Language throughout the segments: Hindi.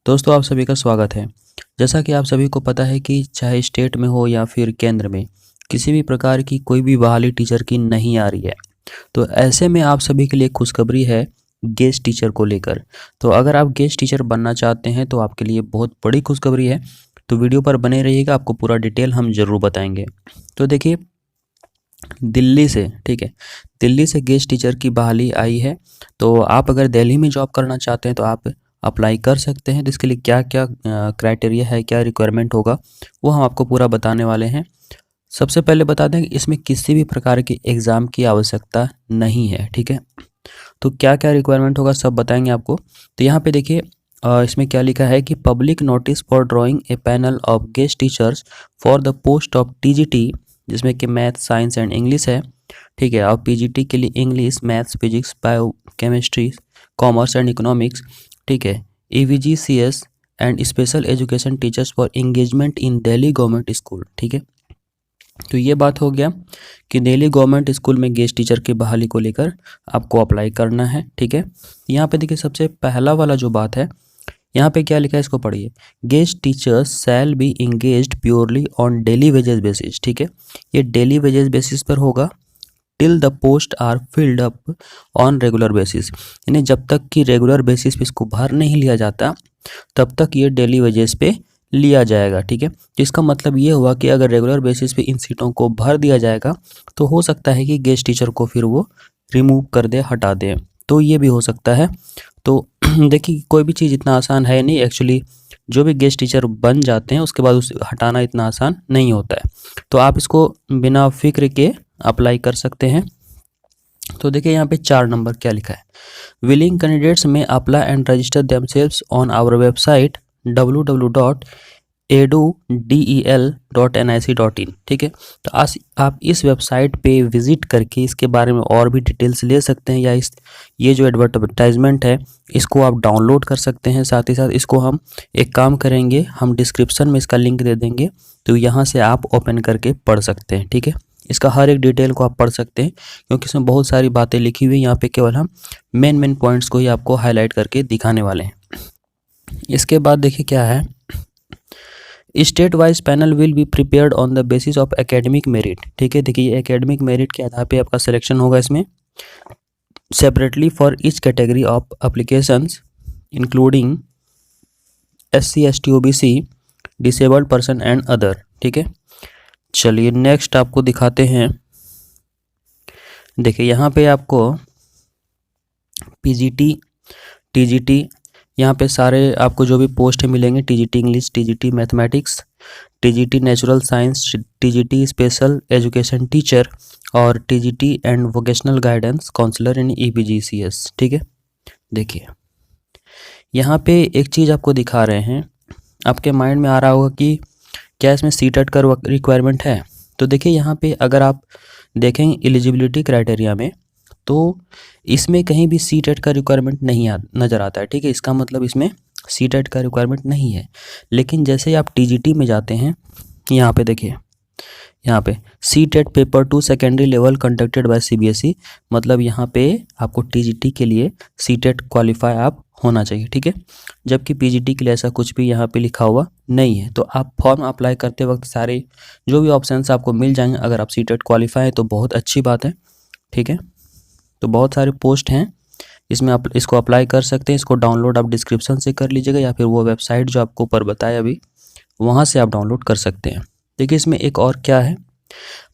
दोस्तों आप सभी का स्वागत है। जैसा कि आप सभी को पता है कि चाहे स्टेट में हो या फिर केंद्र में किसी भी प्रकार की कोई भी बहाली टीचर की नहीं आ रही है। तो ऐसे में आप सभी के लिए खुशखबरी है गेस्ट टीचर को लेकर। तो अगर आप गेस्ट टीचर बनना चाहते हैं तो आपके लिए बहुत बड़ी खुशखबरी है। तो वीडियो पर बने रहिएगा, आपको पूरा डिटेल हम ज़रूर बताएंगे। तो देखिए, दिल्ली से दिल्ली से गेस्ट टीचर की बहाली आई है। तो आप अगर दिल्ली में जॉब करना चाहते हैं तो आप अप्लाई कर सकते हैं। तो इसके लिए क्या क्या क्राइटेरिया है, क्या रिक्वायरमेंट होगा, वो हम आपको पूरा बताने वाले हैं। सबसे पहले बता दें कि इसमें किसी भी प्रकार के एग्ज़ाम की आवश्यकता नहीं है। ठीक है, तो क्या क्या रिक्वायरमेंट होगा सब बताएंगे आपको। तो यहाँ पे देखिए, इसमें क्या लिखा है कि public notice for drawing A panel of guest teachers for the post of TGT, जिसमें कि मैथ, साइंस एंड इंग्लिश है। ठीक है, और पीजीटी के लिए English, maths, physics, bio chemistry, commerce and economics. ठीक है, EVGCS and special education teachers for engagement in Delhi government school. ठीक है, तो ये बात हो गया कि दिल्ली गवर्नमेंट स्कूल में गेस्ट टीचर की बहाली को लेकर आपको अप्लाई करना है। ठीक है, यहाँ पे देखिए सबसे पहला वाला जो बात है, यहाँ पे क्या लिखा है इसको पढ़िए। Guest teachers shall be engaged purely on daily wages basis. ठीक है, ये डेली वेजेस बेसिस पर होगा till the post are filled up on regular basis, यानी जब तक कि रेगुलर बेसिस पे इसको भर नहीं लिया जाता तब तक ये डेली वेजेस पे लिया जाएगा। ठीक है, तो इसका मतलब ये हुआ कि अगर रेगुलर बेसिस पे इन सीटों को भर दिया जाएगा तो हो सकता है कि गेस्ट टीचर को फिर वो रिमूव कर दे, हटा दे, तो ये भी हो सकता है। तो देखिए, कोई भी चीज़ इतना आसान है नहीं एक्चुअली। जो भी गेस्ट टीचर बन जाते हैं उसके बाद उसे हटाना इतना आसान नहीं होता है। तो आप इसको बिना फिक्र के अप्लाई कर सकते हैं। तो देखिए यहाँ पे 4 नंबर क्या लिखा है, willing candidates may apply and register themselves on our website www.edudel.nic.in। ठीक है, तो आप इस वेबसाइट पे विजिट करके इसके बारे में और भी डिटेल्स ले सकते हैं, या ये जो एडवर्टाइजमेंट है इसको आप डाउनलोड कर सकते हैं। साथ ही साथ इसको हम एक काम करेंगे, हम डिस्क्रिप्शन में इसका लिंक दे देंगे, तो यहाँ से आप ओपन करके पढ़ सकते हैं। ठीक है, इसका हर एक डिटेल को आप पढ़ सकते हैं क्योंकि इसमें बहुत सारी बातें लिखी हुई हैं। यहाँ पे केवल हम मेन पॉइंट्स को ही आपको हाईलाइट करके दिखाने वाले हैं। इसके बाद देखिए क्या है, state wise panel will be prepared on the basis of academic merit. ठीक है, देखिए ये एकेडमिक मेरिट के आधार पे आपका सिलेक्शन होगा इसमें, separately for each category of applications including SC ST OBC, disabled person and other. ठीक है, चलिए नेक्स्ट आपको दिखाते हैं। देखिए यहाँ पे आपको PGT, TGT, यहाँ पे सारे आपको जो भी पोस्ट मिलेंगे, TGT English, TGT mathematics, TGT natural science, TGT special education teacher और TGT and vocational guidance counsellor in EBGCS। ठीक है, देखिए यहाँ पे एक चीज़ आपको दिखा रहे हैं, आपके माइंड में आ रहा होगा कि क्या इसमें CTET का रिक्वायरमेंट है। तो देखिए यहाँ पे अगर आप देखें एलिजिबिलिटी क्राइटेरिया में तो इसमें कहीं भी CTET का रिक्वायरमेंट नहीं नज़र आता है। ठीक है, इसका मतलब इसमें CTET का रिक्वायरमेंट नहीं है। लेकिन जैसे आप TGT में जाते हैं, यहाँ पे देखिए, यहाँ पे CTET paper 2 secondary level conducted by CBSE, मतलब यहाँ पे आपको TGT के लिए CTET क्वालिफाई आप होना चाहिए। ठीक है, जबकि PGT के लिए ऐसा कुछ भी यहाँ पे लिखा हुआ नहीं है। तो आप फॉर्म अप्लाई करते वक्त सारे जो भी ऑप्शंस आपको मिल जाएंगे, अगर आप CTET क्वालिफाई है तो बहुत अच्छी बात है। ठीक है, तो बहुत सारे पोस्ट हैं इसमें, आप इसको अप्लाई कर सकते हैं। इसको डाउनलोड आप डिस्क्रिप्शन से कर लीजिएगा या फिर वो वेबसाइट जो आपको ऊपर बताया अभी वहाँ से आप डाउनलोड कर सकते हैं। देखिए इसमें एक और क्या है,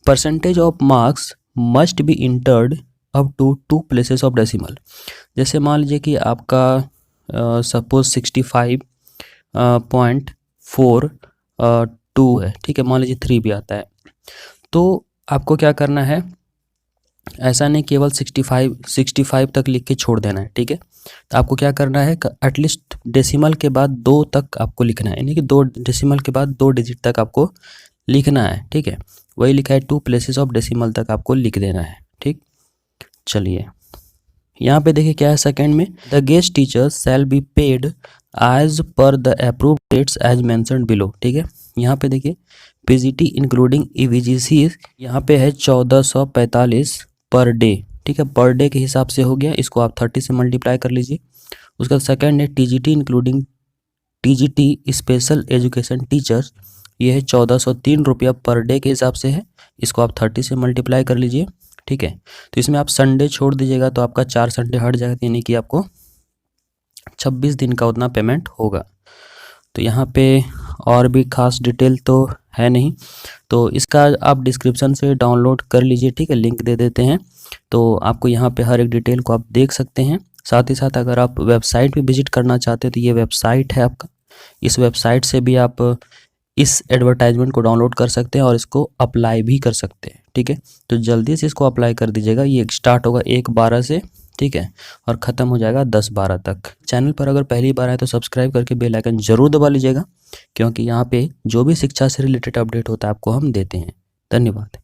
percentage of marks must be entered up to 2 places of decimal. जैसे मान लीजिए कि आपका सपोज 65.42 है। ठीक है, मान लीजिए 3 भी आता है, तो आपको क्या करना है, ऐसा नहीं केवल 65 तक लिख के छोड़ देना है। ठीक है, तो आपको क्या करना है, एटलीस्ट डेसिमल के बाद 2 तक आपको लिखना है, यानी कि 2 डेसिमल के बाद 2 डिजिट तक आपको लिखना है। ठीक है, वही लिखा है 2 प्लेसेस ऑफ डेसिमल तक आपको लिख देना है। ठीक, चलिए यहाँ पे देखिए क्या है, सेकंड में the guest teachers shall be paid as per the approved dates as mentioned below. ठीक है, यहाँ पे देखिए PGT इंक्लूडिंग EVGC यहाँ पे है 1445 पर डे। ठीक है, पर डे के हिसाब से हो गया, इसको आप 30 से मल्टीप्लाई कर लीजिए। उसका सेकंड है TGT including TGT special education teacher, ये है 1403 रुपया पर डे के हिसाब से है। इसको आप 30 से मल्टीप्लाई कर लीजिए, ठीक है। तो इसमें आप संडे छोड़ दीजिएगा तो आपका 4 संडे हट जाएगा, यानी कि आपको 26 दिन का उतना पेमेंट होगा। तो यहाँ पे और भी खास डिटेल तो है नहीं, तो इसका आप डिस्क्रिप्शन से डाउनलोड कर लीजिए, ठीक है, लिंक दे देते हैं। तो आपको यहाँ पे हर एक डिटेल को आप देख सकते हैं। साथ ही साथ अगर आप वेबसाइट पे विजिट करना चाहते हैं तो ये वेबसाइट है आपका, इस वेबसाइट से भी आप इस एडवर्टाइजमेंट को डाउनलोड कर सकते हैं और इसको अप्लाई भी कर सकते हैं, ठीक है। तो जल्दी से इसको अप्लाई कर दीजिएगा। ये स्टार्ट होगा 1/12 से, ठीक है, और ख़त्म हो जाएगा 10/12 तक। चैनल पर अगर पहली बार आए तो सब्सक्राइब करके बेल आइकन जरूर दबा लीजिएगा, क्योंकि यहाँ पे जो भी शिक्षा से रिलेटेड अपडेट होता है आपको हम देते हैं। धन्यवाद।